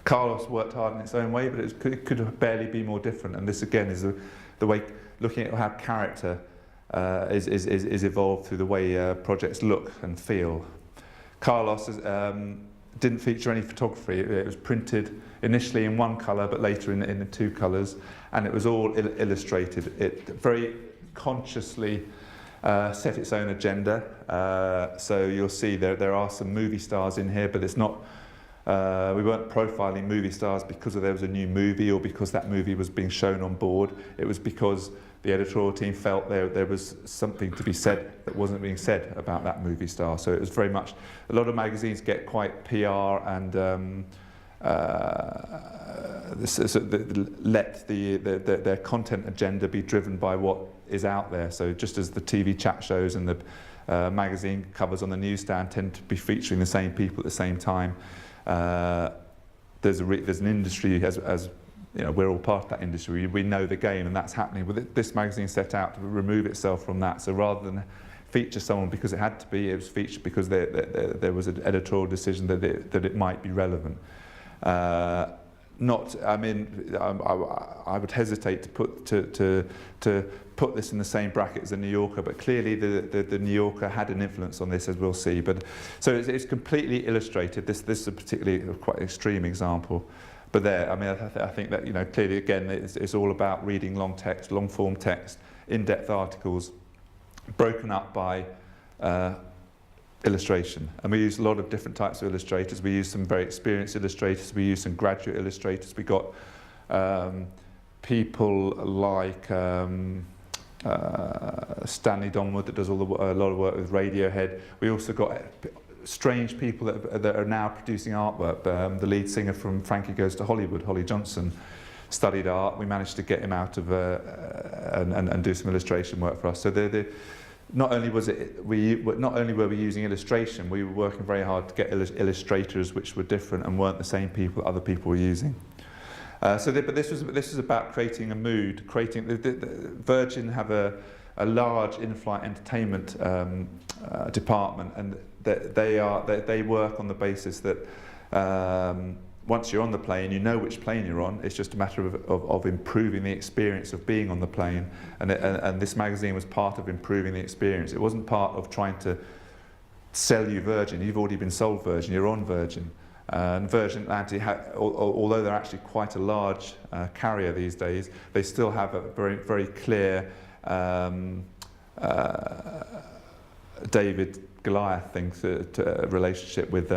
Carlos worked hard in its own way, but it could barely be more different. And this again is the way looking at how character is evolved through the way projects look and feel. Carlos didn't feature any photography. It was printed initially in one colour, but later in two colours, and it was all illustrated. It very consciously set its own agenda. So you'll see there are some movie stars in here, but it's not. We weren't profiling movie stars because there was a new movie or because that movie was being shown on board. It was because the editorial team felt there was something to be said that wasn't being said about that movie star. So it was very much, a lot of magazines get quite PR and let their content agenda be driven by what is out there. So just as the TV chat shows and the magazine covers on the newsstand tend to be featuring the same people at the same time, there's an industry, as you know, we're all part of that industry. We know the game, and that's happening. But this magazine set out to remove itself from that. So rather than feature someone because it had to be, it was featured because there was an editorial decision that it might be relevant. I mean, I would hesitate to put this in the same bracket as the New Yorker, but clearly the New Yorker had an influence on this, as we'll see. But so it's completely illustrated. This is a particularly quite extreme example. But there, I mean, I think that, you know, clearly again it's all about reading long text, long form text, in-depth articles, broken up by illustration. And we use a lot of different types of illustrators. We use some very experienced illustrators. We use some graduate illustrators. We got people like Stanley Donwood that does a lot of work with Radiohead. We also got strange people that are now producing artwork. The lead singer from Frankie Goes to Hollywood, Holly Johnson, studied art. We managed to get him out of and do some illustration work for us. So not only were we using illustration, we were working very hard to get illustrators which were different and weren't the same people that other people were using. But this was about creating a mood. Virgin have a large in-flight entertainment department, and they work on the basis that once you're on the plane, you know which plane you're on. It's just a matter of improving the experience of being on the plane, and this magazine was part of improving the experience. It wasn't part of trying to sell you Virgin. You've already been sold Virgin. You're on Virgin. And Virgin Atlantic, although they're actually quite a large carrier these days, they still have a very, very clear David Goliath thing to a relationship with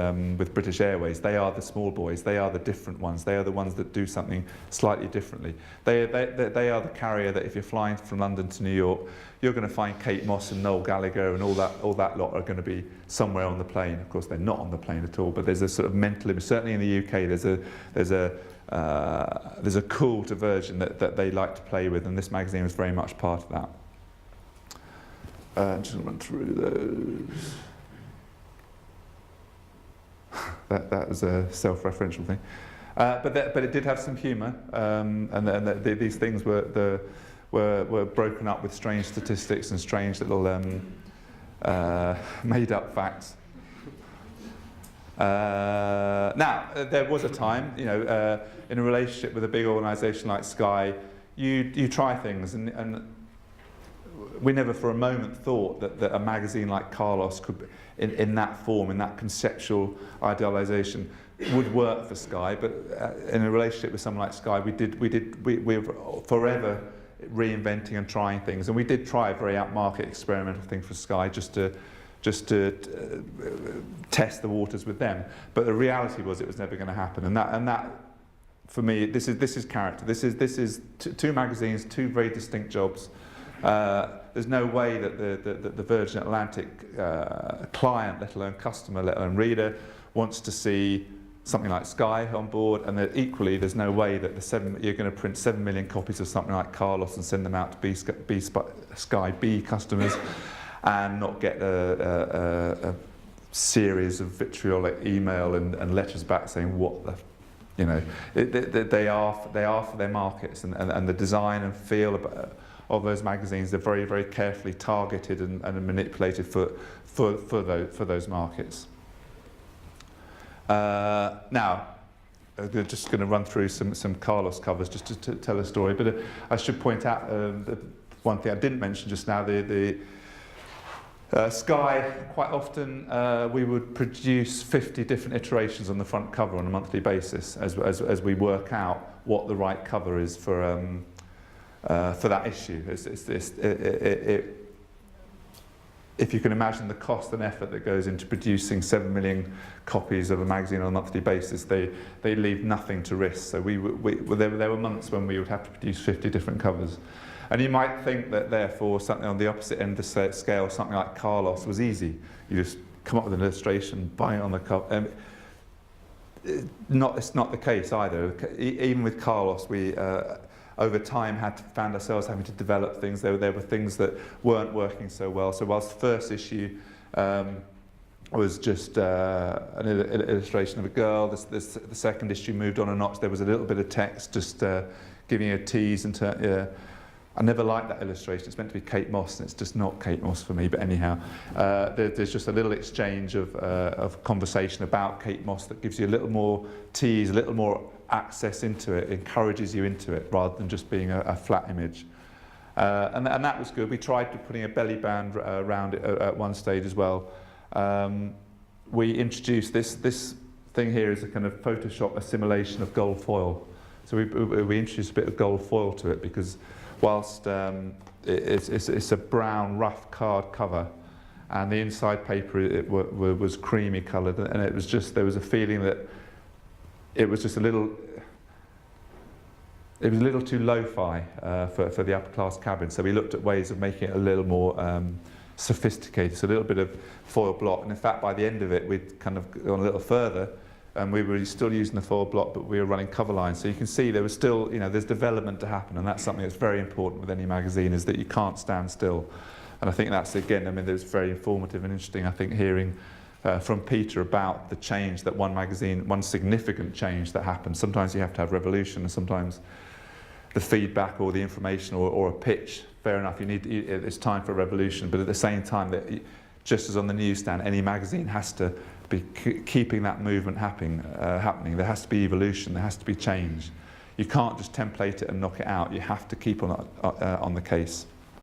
British Airways. They are the small boys. They are the different ones. They are the ones that do something slightly differently. They are the carrier that if you're flying from London to New York, you're going to find Kate Moss and Noel Gallagher and all that lot are going to be somewhere on the plane. Of course, they're not on the plane at all. But there's a sort of mental image. Certainly in the UK, there's a cool to Virgin that they like to play with, and this magazine was very much part of that. Just run through those. That was a self-referential thing, but it did have some humour, and these things were broken up with strange statistics and strange little made-up facts. Now there was a time, you know, in a relationship with a big organisation like Sky, you try things and we never for a moment thought that a magazine like Carlos could, in that form, in that conceptual idealisation, would work for Sky. But in a relationship with someone like Sky, we were forever reinventing and trying things, and we did try a very outmarket experimental thing for Sky just to test the waters with them. But the reality was it was never going to happen, and that for me, this is character. This is two magazines, two very distinct jobs. There's no way that the Virgin Atlantic client, let alone customer, let alone reader, wants to see something like Sky on board, and that equally there's no way that you're going to print 7 million copies of something like Carlos and send them out to Sky B customers and not get a series of vitriolic email and letters back saying what the, you know, they are for their markets, and the design and feel of those magazines are very, very carefully targeted and manipulated for those markets. Now, just going to run through some Carlos covers just to tell a story. But I should point out the one thing I didn't mention just now, the Sky, quite often we would produce 50 different iterations on the front cover on a monthly basis as we work out what the right cover is for that issue. If you can imagine the cost and effort that goes into producing 7 million copies of a magazine on a monthly basis, they leave nothing to risk. So there were months when we would have to produce 50 different covers. And you might think that therefore something on the opposite end of the scale, something like Carlos, was easy. You just come up with an illustration, buy it on the cover. It's not the case either. Even with Carlos, we over time found ourselves having to develop things. There were things that weren't working so well. So whilst the first issue was just an illustration of a girl, the second issue moved on a notch. There was a little bit of text just giving a tease and I never liked that illustration. It's meant to be Kate Moss, and it's just not Kate Moss for me. But anyhow, there's just a little exchange of conversation about Kate Moss that gives you a little more tease, a little more access into it, encourages you into it, rather than just being a flat image. And that was good. We tried putting a belly band around it at one stage as well. We introduced this thing here is a kind of Photoshop assimilation of gold foil. So we introduced a bit of gold foil to it because whilst it's a brown rough card cover and the inside paper was creamy coloured, and it was just, there was a feeling that it was just a little too lo-fi for the upper class cabin. So we looked at ways of making it a little more sophisticated, so a little bit of foil block, and in fact by the end of it we'd kind of gone a little further. And we were still using the foil block, but we were running cover lines. So you can see there was still, there's development to happen, and that's something that's very important with any magazine, is that you can't stand still. And I think that's, again, it was very informative and interesting, I think, hearing from Peter about the change that one significant change that happened. Sometimes you have to have revolution, and sometimes the feedback or the information or a pitch, fair enough, it's time for a revolution, but at the same time, that just as on the newsstand, any magazine has to be keeping that movement happening. There has to be evolution, there has to be change. You can't just template it and knock it out. You have to keep on the case.